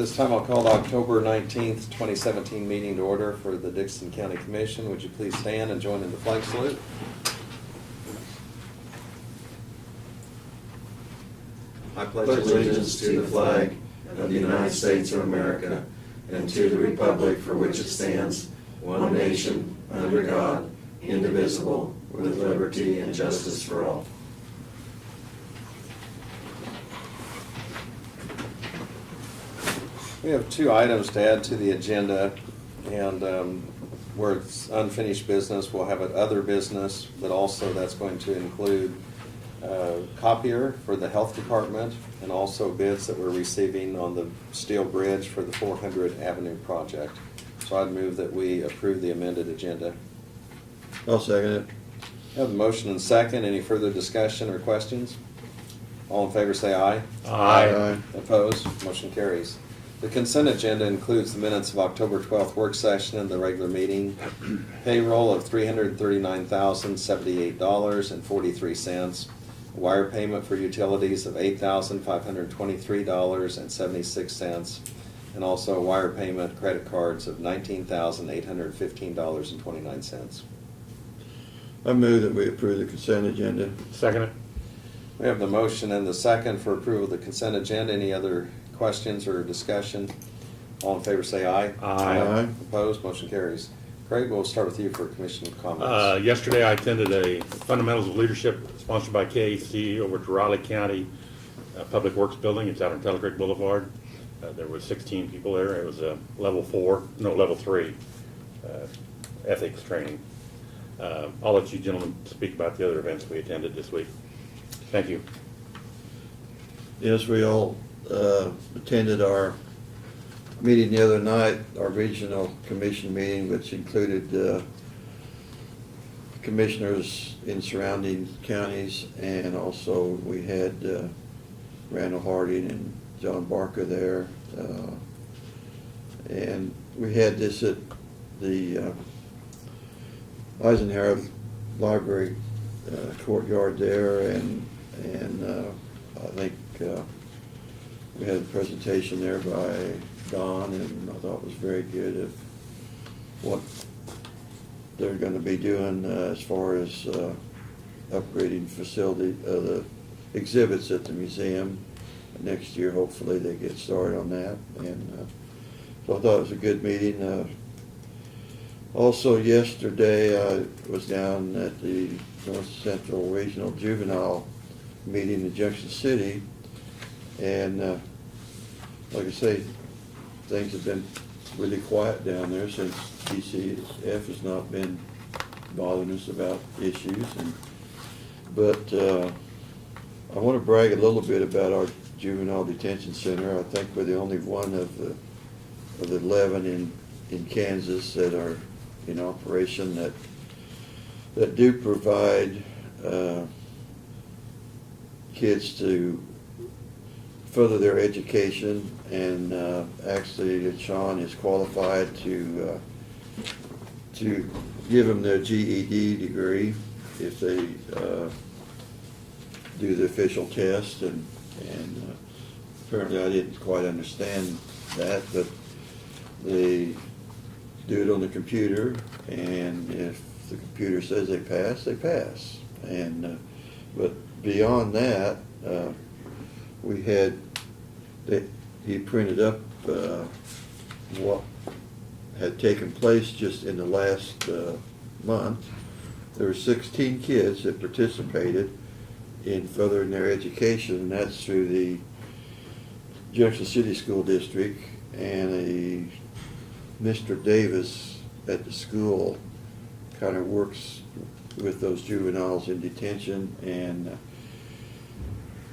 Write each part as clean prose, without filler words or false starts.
This time I'll call the October 19th, 2017 meeting to order for the Dixon County Commission. Would you please stand and join in the flag salute? I pledge allegiance to the flag of the United States of America and to the republic for which it stands, one nation, under God, indivisible, with liberty and justice for all. We have two items to add to the agenda, and where it's unfinished business, we'll have it other business, but also that's going to include copier for the health department and also bids that we're receiving on the steel bridge for the 400 Avenue project. So I'd move that we approve the amended agenda. I'll second it. Have a motion and second. Any further discussion or questions? All in favor say aye. Aye. Opposed? Motion carries. The consent agenda includes the minutes of October 12th work session and the regular meeting, payroll of $339,078.43, wire payment for utilities of $8,523.76, and also wire payment credit cards of $19,815.29. I move that we approve the consent agenda. Second it. We have the motion and the second for approval of the consent agenda. Any other questions or discussion? All in favor say aye. Aye. Opposed? Motion carries. Craig, we'll start with you for commission comments. Yesterday I attended a Fundamentals of Leadership sponsored by KAC over at Raleigh County Public Works Building. It's out on Tuttle Creek Boulevard. There was 16 people there. It was a level 3 ethics training. I'll let you gentlemen speak about the other events we attended this week. Thank you. Yes, we all attended our meeting the other night, our regional commission meeting, which included commissioners in surrounding counties, and also we had Randall Harding and John Barker there. And we had this at the Eisenhower Library courtyard there, and I think we had a presentation there by Don, and I thought it was very good of what they're going to be doing as far as upgrading facility, the exhibits at the museum. Next year, hopefully, they get started on that, and so I thought it was a good meeting. Also, yesterday, I was down at the North Central Regional Juvenile meeting in Junction City, and like I say, things have been really quiet down there since DCF has not been bothering us about issues. But I want to brag a little bit about our juvenile detention center. I think we're the only one of the 11 in Kansas that are in operation that do provide kids to further their education, and actually Sean is qualified to give them their GED degree if they do the official test, and apparently I didn't quite understand that, but they do it on the computer, and if the computer says they pass, they pass. And but beyond that, we had he printed up what had taken place just in the last month. There were 16 kids that participated in furthering their education, and that's through the Junction City School District, and a Mr. Davis at the school kind of works with those juveniles in detention, and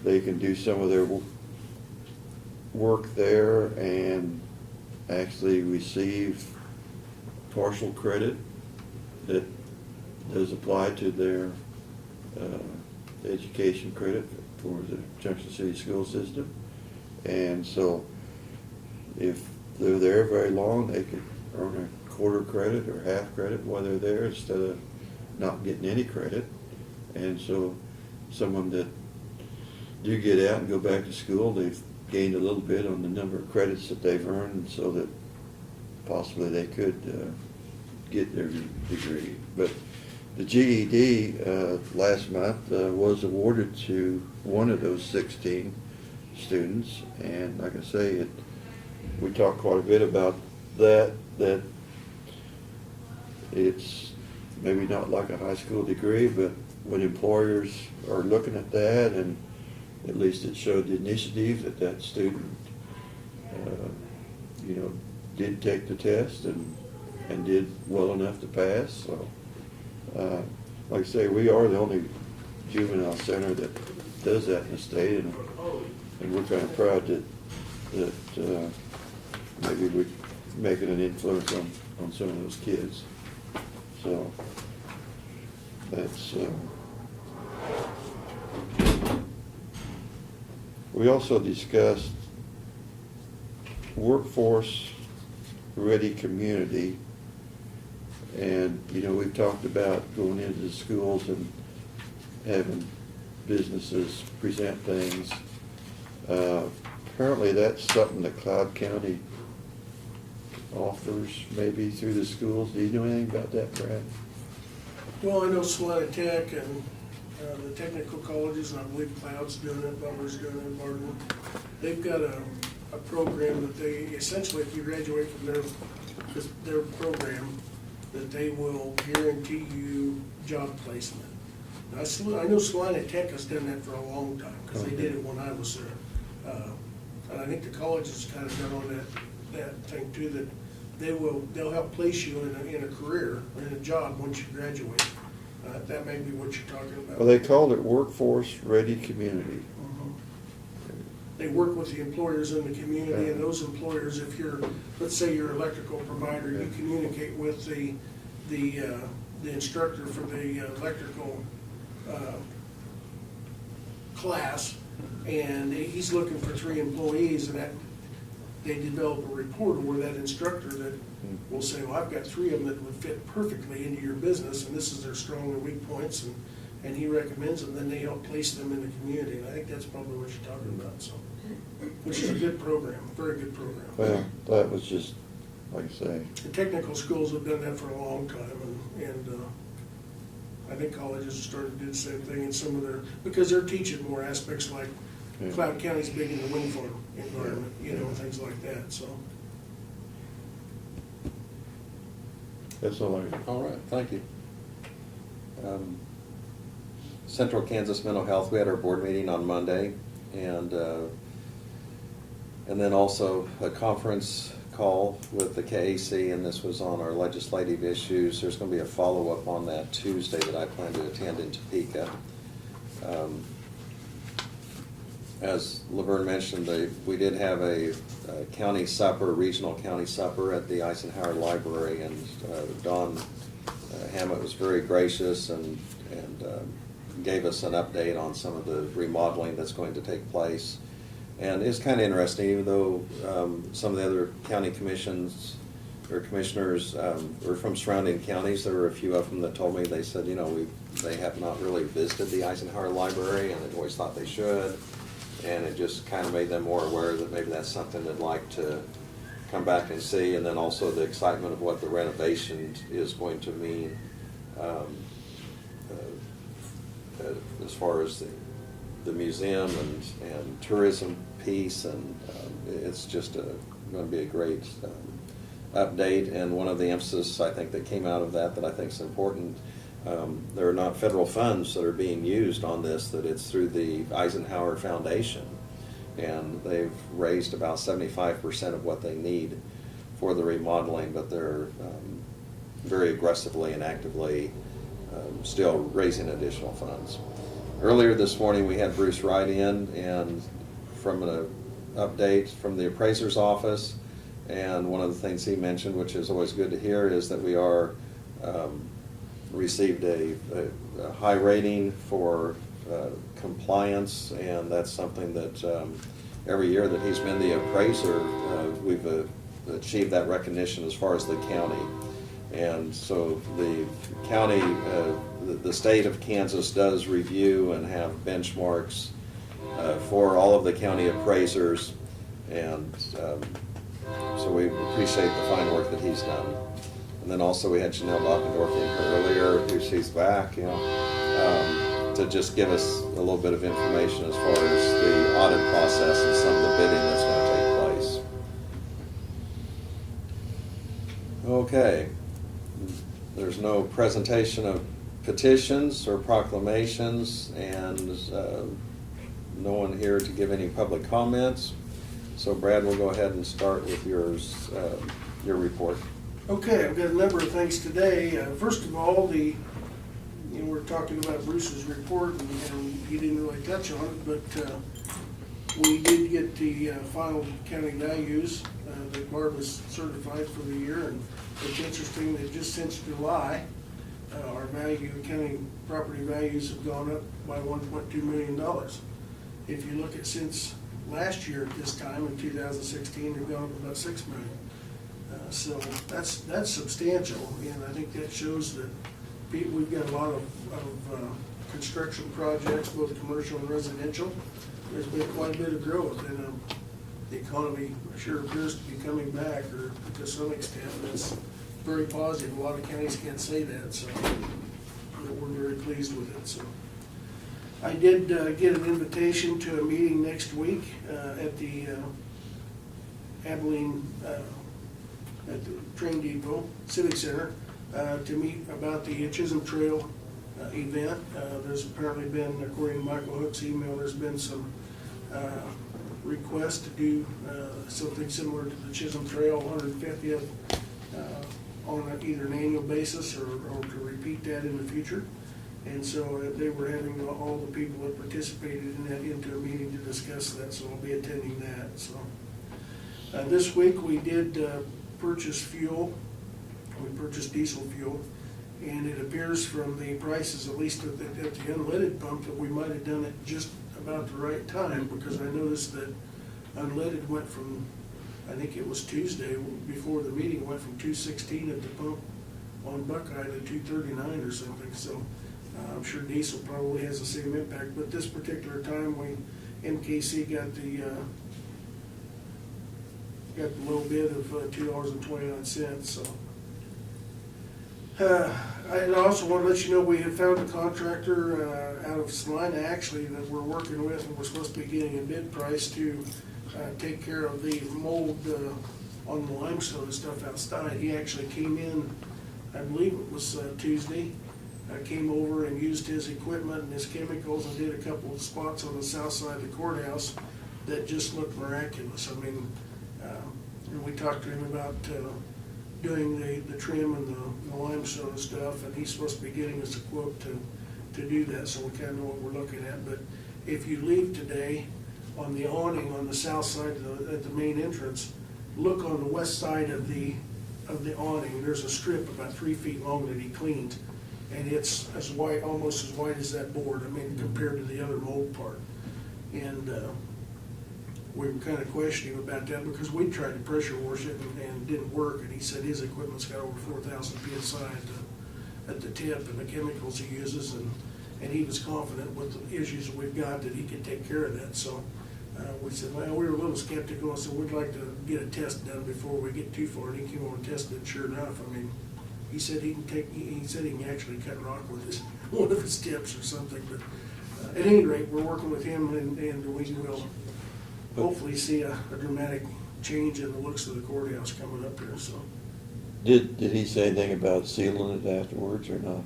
they can do some of their work there and actually receive partial credit that does apply to their education credit for the Junction City school system. And so if they're there very long, they could earn a quarter credit or half credit while they're there instead of not getting any credit. And so someone that do get out and go back to school, they've gained a little bit on the number of credits that they've earned so that possibly they could get their degree. But the GED last month was awarded to one of those 16 students, and like I say, we talked quite a bit about that it's maybe not like a high school degree, but when employers are looking at that, and at least it showed the initiative that student, did take the test and did well enough to pass. So, like I say, we are the only juvenile center that does that in the state, and we're kind of proud that maybe we're making an influence on some of those kids. So that's. We also discussed workforce ready community, and we've talked about going into the schools and having businesses present things. Apparently that's something that Cloud County offers maybe through the schools. Do you know anything about that, Brad? Well, I know Salina Tech and the technical colleges, and I believe Cloud's doing it, Butler's doing it, Barton. They've got a program that they, essentially, if you graduate from their program, that they will guarantee you job placement. Now, I know Salina Tech has done that for a long time, because they did it when I was there. And I think the colleges kind of done on that thing too, that they'll help place you in a career, or in a job once you graduate. That may be what you're talking about. Well, they called it Workforce Ready Community. They work with the employers in the community, and those employers, if you're, let's say you're an electrical provider, you communicate with the instructor for the electrical class, and he's looking for 3 employees, and that they develop a report where that instructor that will say, well, I've got 3 of them that would fit perfectly into your business, and this is their strong and weak points, and he recommends them, then they help place them in the community, and I think that's probably what you're talking about, so, which is a good program, a very good program. Well, that was just, like I say, The technical schools have done that for a long time, and I think colleges have started to do the same thing in some of their, because they're teaching more aspects like Cloud County's big in the wind farm environment, and things like that, so. that's all I. All right, thank you. Central Kansas Mental Health, we had our board meeting on Monday, and then also a conference call with the KAC, and this was on our legislative issues. There's going to be a follow-up on that Tuesday that I plan to attend in Topeka. As Laverne mentioned, we did have a county supper, regional county supper at the Eisenhower Library, and Don Hammett was very gracious and gave us an update on some of the remodeling that's going to take place. And it's kind of interesting, even though some of the other county commissions or commissioners were from surrounding counties, there were a few of them that told me, they said, they have not really visited the Eisenhower Library, and they've always thought they should. And it just kind of made them more aware that maybe that's something they'd like to come back and see. And then also the excitement of what the renovation is going to mean as far as the museum and tourism piece. And it's just going to be a great update. And one of the emphasis I think that came out of that I think is important, there are not federal funds that are being used on this, that it's through the Eisenhower Foundation. And they've raised about 75% of what they need for the remodeling, but they're very aggressively and actively still raising additional funds. Earlier this morning we had Bruce Wright in, and from an update from the appraiser's office, and one of the things he mentioned, which is always good to hear, is that we are received a high rating for compliance, and that's something that every year that he's been the appraiser, we've achieved that recognition as far as the county. And so the county, the state of Kansas does review and have benchmarks for all of the county appraisers, And so we appreciate the fine work that he's done. And then also we had Janelle Dockendorf in here earlier, who she's back, to just give us a little bit of information as far as the audit process and some of the bidding that's going to take place. Okay. There's no presentation of petitions or proclamations, and no one here to give any public comments. So Brad, we'll go ahead and start with your report. Okay, I've got a number of things today. First of all, we're talking about Bruce's report, and he didn't really touch on it, but we did get the final county values that Barb was certified for the year, and it's interesting that just since July, our county property values have gone up by $1.2 million. If you look at since last year at this time, in 2016, they've gone up about $6 million. So that's substantial, and I think that shows that we've got a lot of construction projects, both commercial and residential. There's been quite a bit of growth, and the economy sure appears to be coming back, or to some extent. That's very positive. A lot of counties can't say that, so we're very pleased with it. So I did get an invitation to a meeting next week at the Abilene at the Train Depot Civic Center to meet about the Chisholm Trail event. There's apparently been, according to Michael Hook's email, there's been some requests to do something similar to the Chisholm Trail 150th on either an annual basis or to repeat that in the future. And so they were having all the people that participated in that into a meeting to discuss that, so I'll be attending that. So this week we did purchase fuel. We purchased diesel fuel, and it appears from the prices, at least at the unleaded pump, that we might have done it just about the right time, because I noticed that unleaded went from, I think it was Tuesday before the meeting, went from $2.16 at the pump on Buckeye to $2.39 or something. So I'm sure diesel probably has the same impact, but this particular time MKC got the low bid of $2.29. So I also want to let you know we have found a contractor out of Salina, actually, that we're working with, and we're supposed to be getting a bid price to take care of the mold on the limestone and stuff outside. He actually came in, I believe it was Tuesday, came over and used his equipment and his chemicals and did a couple of spots on the south side of the courthouse that just looked miraculous. I mean, and we talked to him about doing the trim and the limestone and stuff, and he's supposed to be getting us a quote to do that, so we kind of know what we're looking at. But if you leave today, on the awning on the south side at the main entrance, look on the west side of the awning. There's a strip about 3 feet long that he cleaned, and it's as wide, almost as wide as that board. I mean, compared to the other mold part. And we were kind of questioning about that because we tried to pressure wash it and it didn't work. And he said his equipment's got over 4,000 psi at the tip and the chemicals he uses, and he was confident with the issues that we've got that he could take care of that. So we said, well, we were a little skeptical, so we'd like to get a test done before we get too far. And he came over and tested it. Sure enough, I mean, he said he can actually cut rock with his one of his tips or something. But at any rate, we're working with him, and we will hopefully see a dramatic change in the looks of the courthouse coming up here. So. Did he say anything about sealing it afterwards or not?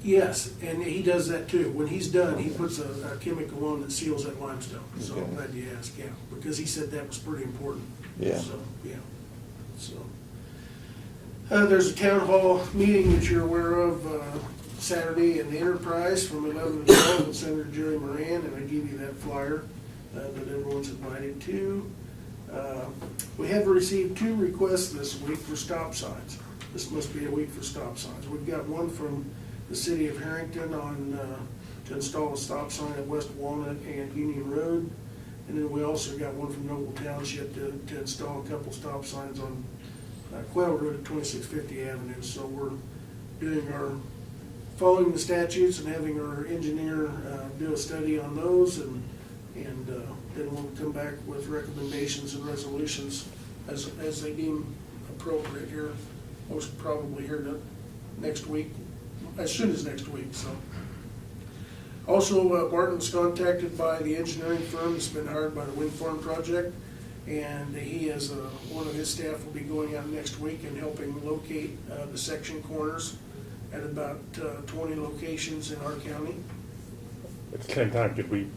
Yes, and he does that too. When he's done, he puts a chemical on that seals that limestone. So I'm glad you asked, yeah, because he said that was pretty important. Yeah. So, yeah. So there's a town hall meeting that you're aware of Saturday in the Enterprise from 11 to 12 with Senator Jerry Moran, and I gave you that flyer that everyone's invited to. We have received 2 requests this week for stop signs. This must be a week for stop signs. We've got one from the city of Harrington to install a stop sign at West Walnut and Union Road. And then we also got one from Noble Township to install a couple stop signs on Quail Road at 2650 Avenue. So we're doing following the statutes and having our engineer do a study on those and then we'll come back with recommendations and resolutions as they deem appropriate here, most probably here next week, as soon as next week, so. Also, Barton was contacted by the engineering firm that's been hired by the wind farm project, and he has, one of his staff will be going out next week and helping locate the section corners at about 20 locations in our county. At the same time, could we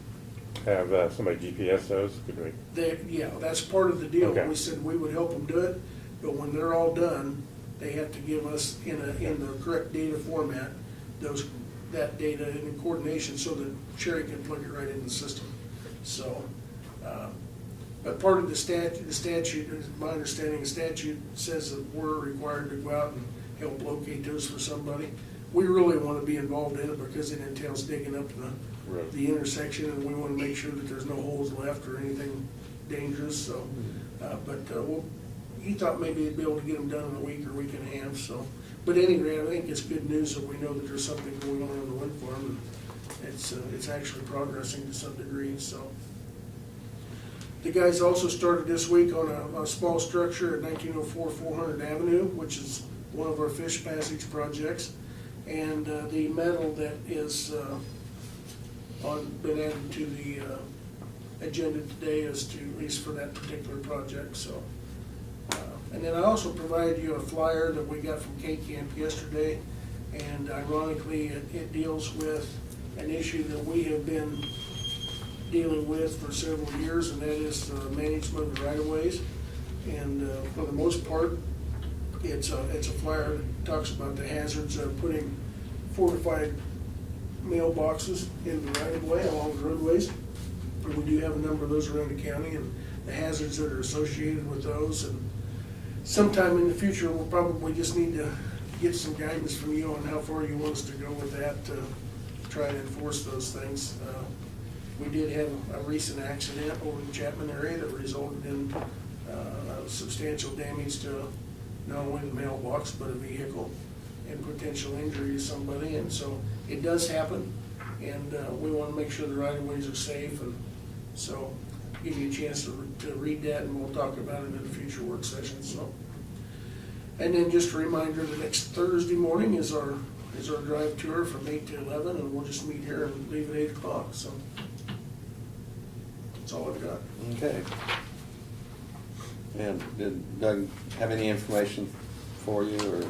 have somebody GPS those? Could we? Yeah, that's part of the deal. Okay. We said we would help them do it, but when they're all done, they have to give us in the correct data format, that data in coordination so that Sherry can plug it right in the system. So, but part of the statute, my understanding, the statute says that we're required to go out and help locate those for somebody. We really want to be involved in it because it entails digging up the intersection, and we want to make sure that there's no holes left or anything dangerous, so. He thought maybe he'd be able to get them done in a week or week and a half, so. But anyway, I think it's good news that we know that there's something going on the wind farm, and it's actually progressing to some degree, so. The guys also started this week on a small structure at 1904 400 Avenue, which is one of our fish passage projects. And the metal that is been added to the agenda today is for that particular project, so. And then I also provided you a flyer that we got from K-Camp yesterday, and ironically, it deals with an issue that we have been dealing with for several years, and that is management of the right-of-ways. And for the most part, it's a flyer that talks about the hazards of putting fortified mailboxes in the right-of-way along the roadways. And we do have a number of those around the county, and the hazards that are associated with those. And sometime in the future, we'll probably just need to get some guidance from you on how far you want us to go with that to try and enforce those things. We did have a recent accident over in the Chapman area that resulted in substantial damage to not only the mailbox, but a vehicle, and potential injury to somebody. And so it does happen, and we want to make sure the right-of-ways are safe. And so give you a chance to read that, and we'll talk about it in a future work session. So, and then just a reminder, the next Thursday morning is our drive tour from 8 to 11, and we'll just meet here and leave at 8 o'clock. So that's all I've got. Okay. And did Doug have any information for you, or?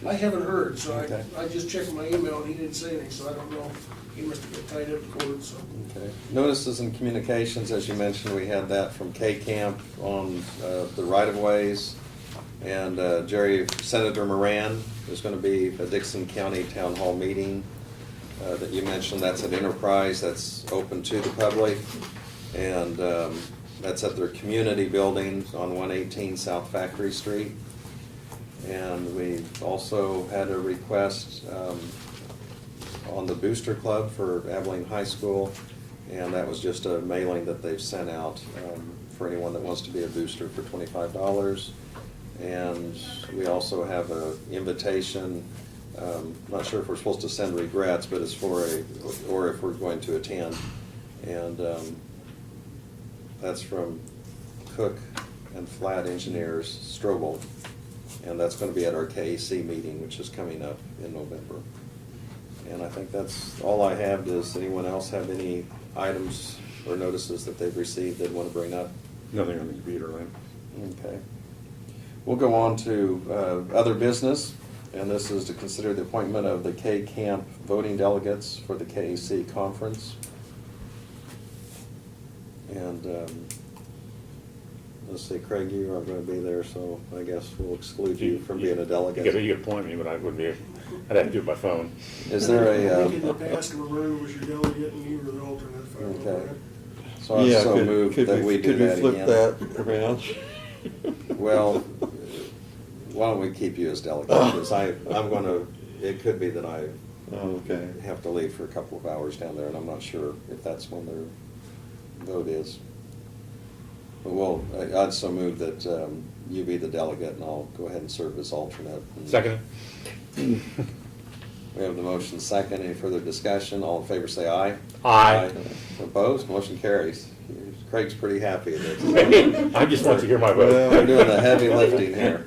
I haven't heard, so Okay. I just checked my email and he didn't say anything, so I don't know. He must have got tied up in court, so. Okay. Notices and communications, as you mentioned, we had that from K-Camp on the right-of-ways. And Senator Moran, there's going to be a Dixon County Town Hall meeting that you mentioned. That's at Enterprise, that's open to the public. And that's at their community building on 118 South Factory Street. And we also had a request on the Booster Club for Abilene High School, and that was just a mailing that they've sent out for anyone that wants to be a booster for $25. And we also have an invitation, not sure if we're supposed to send regrets, but it's for or if we're going to attend. And that's from Cook and Flat Engineers, Strobel. And that's going to be at our KAC meeting, which is coming up in November. And I think that's all I have. Does anyone else have any items or notices that they've received they'd want to bring up? Nothing on the computer, right? Okay. We'll go on to other business, and this is to consider the appointment of the K-Camp voting delegates for the KAC conference. And let's see, Craig, you are going to be there, so I guess we'll exclude you from being a delegate. You could appoint me, but I wouldn't be, I'd have to do it by phone. Is there I think in the a, past, Laverne was your delegate and you were the alternate, if I remember Okay. right. so I Yeah, so could- moved could that we do that Could we again? flip that around? Well, why don't we keep you as delegate, because I'm going to, it could be that I Oh, okay. have to leave for a couple of hours down there, and I'm not sure if that's when their vote is. But I'd so move that you be the delegate, and I'll go ahead and serve as alternate. Second? We have the motion second. Any further discussion? All in favor say aye. Aye. Opposed? Motion carries. Craig's pretty happy that I just want to hear my we're vote. doing the heavy lifting here.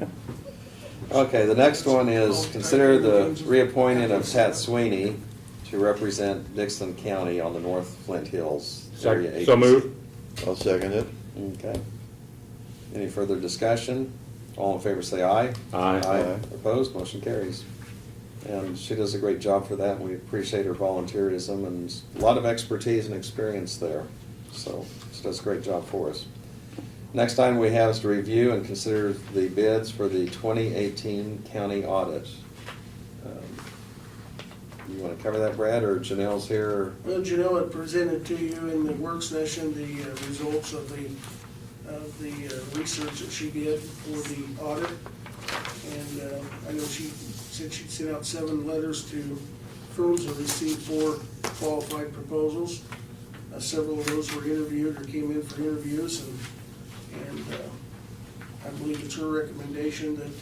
Okay, the next one is consider the reappointing of Pat Sweeney to represent Dixon County on the North Flint Hills Area Agency. So moved. I'll second it. Okay. Any further discussion? All in favor say aye. Aye. Aye. Opposed, motion carries. And she does a great job for that. We appreciate her volunteerism and a lot of expertise and experience there. So she does a great job for us. Next item we have is to review and consider the bids for the 2018 county audit. You want to cover that, Brad, or Janelle's here? Well, Janelle had presented to you in the work session the results of the research that she did for the audit. And I know she said she'd sent out 7 letters to firms and received 4 qualified proposals. Several of those were interviewed or came in for interviews, and I believe it's her recommendation that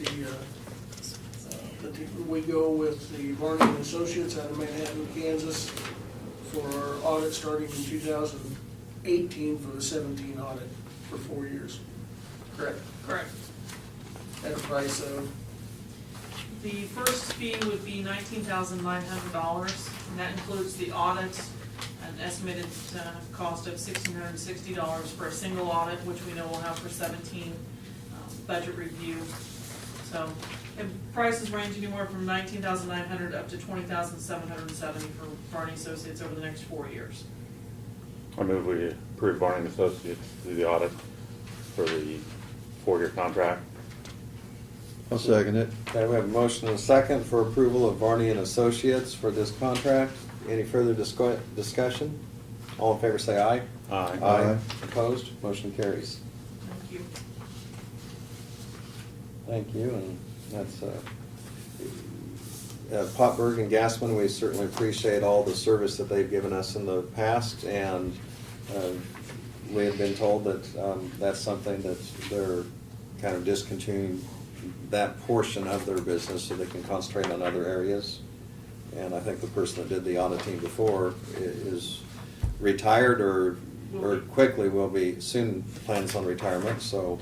we go with the Varney and Associates out of Manhattan, Kansas for our audit starting in 2018 for the 17 audit for 4 years. Correct? Correct. At a price of, The first fee would be $19,900, and that includes the audit, an estimated cost of $1,660 for a single audit, which we know we'll have for 17, budget review. So, and prices range anywhere from $19,900 up to $20,770 for Barney Associates over the next 4 years. I move we approve Barney and Associates to do the audit for the 4-year contract. I'll second it. Okay, we have a motion and a second for approval of Varney and Associates for this contract. Any further discussion? All in favor say aye. Aye. Aye. Opposed, motion carries. Thank you. Thank you, and that's, Potberg and Gassman, we certainly appreciate all the service that they've given us in the past, and we have been told that that's something that they're kind of discontinuing that portion of their business so they can concentrate on other areas. And I think the person that did the auditing before is retired or quickly will be, soon plans on retirement, so,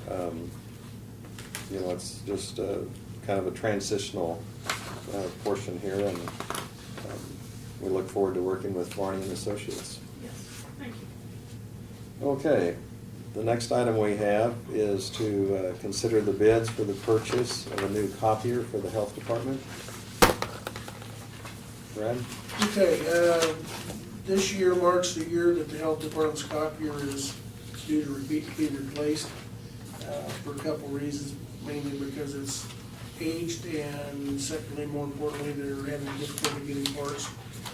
you know, it's just kind of a transitional portion here, and we look forward to working with Varney and Associates. Yes, thank you. Okay, the next item we have is to consider the bids for the purchase of a new copier for the health department. Brad? okay, this year marks the year that the health department's copier is due to be replaced for a couple reasons, mainly because it's aged, and secondly, more importantly, they're having difficulty getting parts.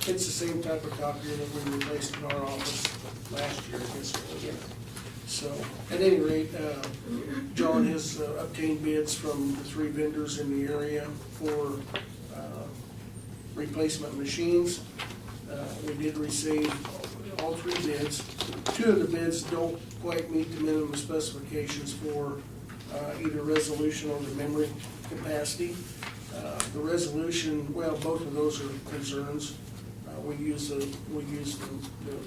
It's the same type of copier that we replaced in our office last year, I guess it was. So, at any rate, John has obtained bids from the 3 vendors in the area for replacement machines. We did receive all 3 bids. 2 of the bids don't quite meet the minimum specifications for either resolution or the memory capacity. The resolution, well, both of those are concerns. We use the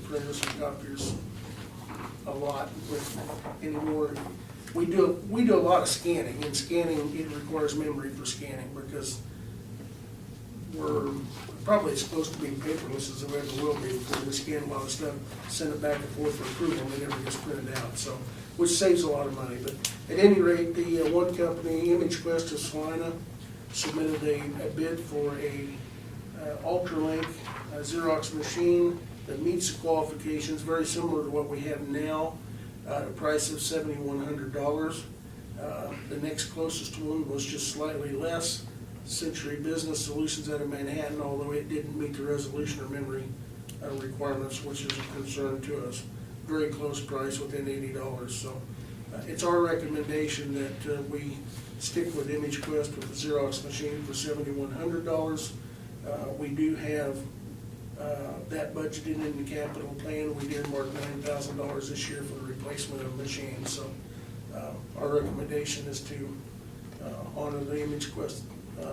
printers and copiers a lot with anymore. We do a lot of scanning, and scanning, it requires memory for scanning because we're probably as close to being paperless as we ever will be, because we scan a lot of stuff, send it back and forth for approval, and it never gets printed out, so, which saves a lot of money. But at any rate, the one company, ImageQuest of Salina, submitted a bid for a Ultralink Xerox machine that meets the qualifications, very similar to what we have now, at a price of $7,100. The next closest one was just slightly less, Century Business Solutions out of Manhattan, although it didn't meet the resolution or memory requirements, which is a concern to us. Very close price, within $80. So it's our recommendation that we stick with ImageQuest with the Xerox machine for $7,100. We do have that budgeted in the capital plan. We earmarked $9,000 this year for the replacement of machines. So our recommendation is to honor the ImageQuest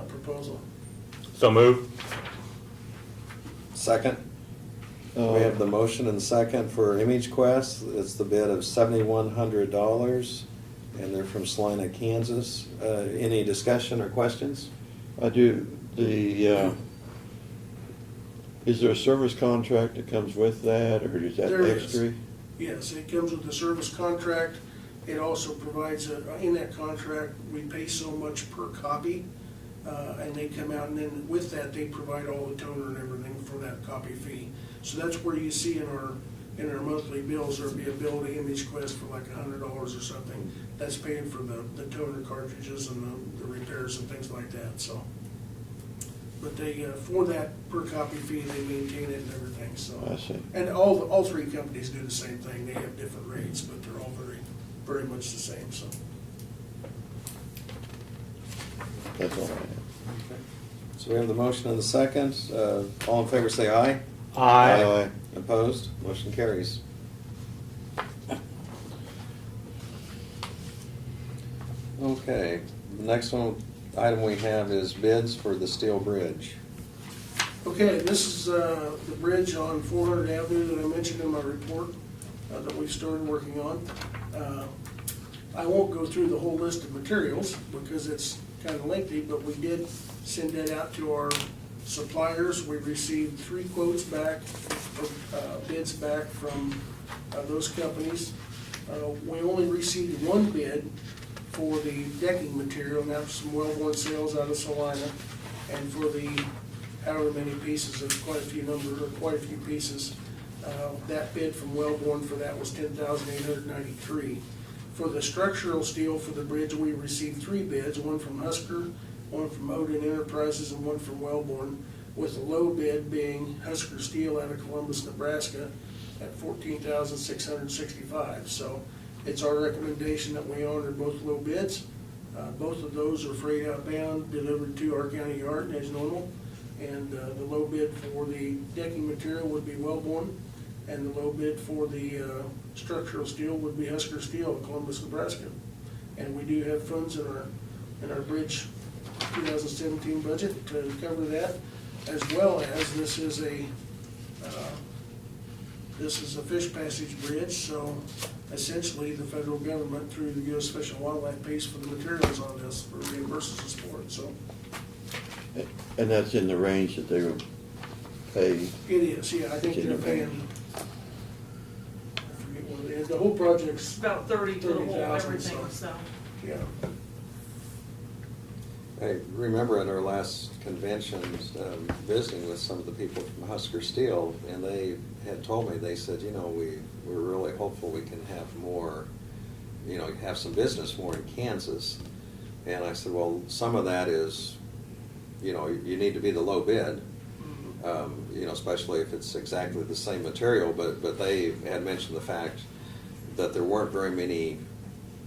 proposal. So moved. Second? We have the motion and second for Image Quest. It's the bid of $7,100, and they're from Salina, Kansas. Any discussion or questions? I do, is there a service contract that comes with that, or is that There is. extra? Yes, it comes with the service contract. It also provides, in that contract, we pay so much per copy, and they come out, and then with that, they provide all the toner and everything for that copy fee. So that's where you see in our monthly bills, there'll be a bill to Image Quest for like $100 or something. That's paying for the toner cartridges and the repairs and things like that, so. But they, for that per copy fee, they maintain it and everything, so. I see. And all three companies do the same thing. They have different rates, but they're all very much the same, so. That's all I have. So we have the motion and the second. All in favor say aye. Aye. Opposed? Motion carries. Okay, the next item we have is bids for the steel bridge. Okay, this is the bridge on 400 Avenue that I mentioned in my report that we've started working on. I won't go through the whole list of materials because it's kind of lengthy, but we did send that out to our suppliers. We received 3 quotes back, bids back from those companies. We only received 1 bid for the decking material, and that was some Wellborn Sales out of Salina. And for the however many pieces, there's quite a few pieces. That bid from Wellborn for that was $10,893. For the structural steel for the bridge, we received 3 bids, one from Husker, one from Odin Enterprises, and one from Wellborn, with the low bid being Husker Steel out of Columbus, Nebraska, at $14,665. So it's our recommendation that we honor both low bids. Both of those are freight outbound, delivered to our county yard as normal. And the low bid for the decking material would be Wellborn, and the low bid for the structural steel would be Husker Steel of Columbus, Nebraska. And we do have funds in our bridge 2017 budget to cover that, as well as this is a fish passage bridge, so essentially the federal government through the U.S. Fish and Wildlife pays for the materials on this, or reimburses us for it, so. And that's in the range that they would pay? It is, yeah, I think they're paying, I forget what it is, the whole project's, It's about 30 to the whole 30,000, everything, so. yeah. I remember at our last convention, visiting with some of the people from Husker Steel, and they had told me, they said, we're really hopeful we can have more, have some business more in Kansas. And I said, well, some of that is, you need to be the low bid, especially if it's exactly the same material, but they had mentioned the fact that there weren't very many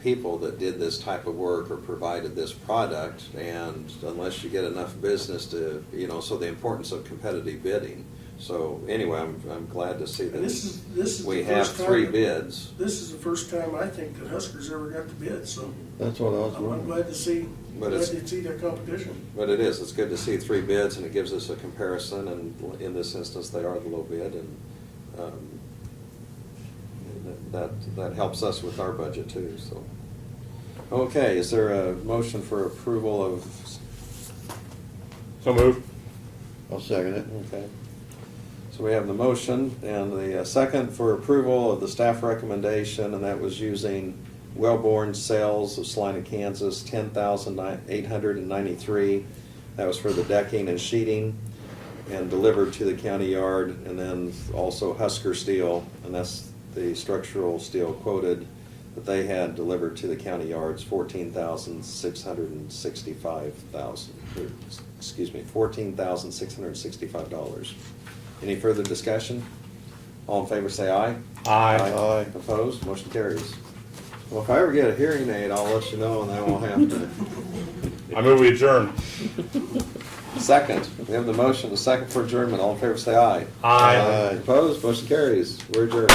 people that did this type of work or provided this product, and unless you get enough business to, so the importance of competitive bidding. So anyway, I'm glad to see that And this is we the have first time 3 that- bids. This is the first time I think that Husker's ever got the bid, so That's what I was I'm wondering. glad to see, But glad it's- to see their competition. But it is, it's good to see 3 bids, and it gives us a comparison, and in this instance, they are the low bid, and that helps us with our budget too, so. Okay, is there a motion for approval of, So moved. I'll second it. okay. So we have the motion and the second for approval of the staff recommendation, and that was using Wellborn Sales of Salina, Kansas, $10,893. That was for the decking and sheeting, and delivered to the county yard, and then also Husker Steel, and that's the structural steel quoted that they had delivered to the county yards, $14,665. Any further discussion? All in favor say aye. Aye. Opposed? Motion carries. Well, if I ever get a hearing aid, I'll let you know, and I won't have to. I move we adjourn. Second, we have the motion, the second for adjournment. All in favor say aye. Aye. Opposed? Motion carries. We're adjourned.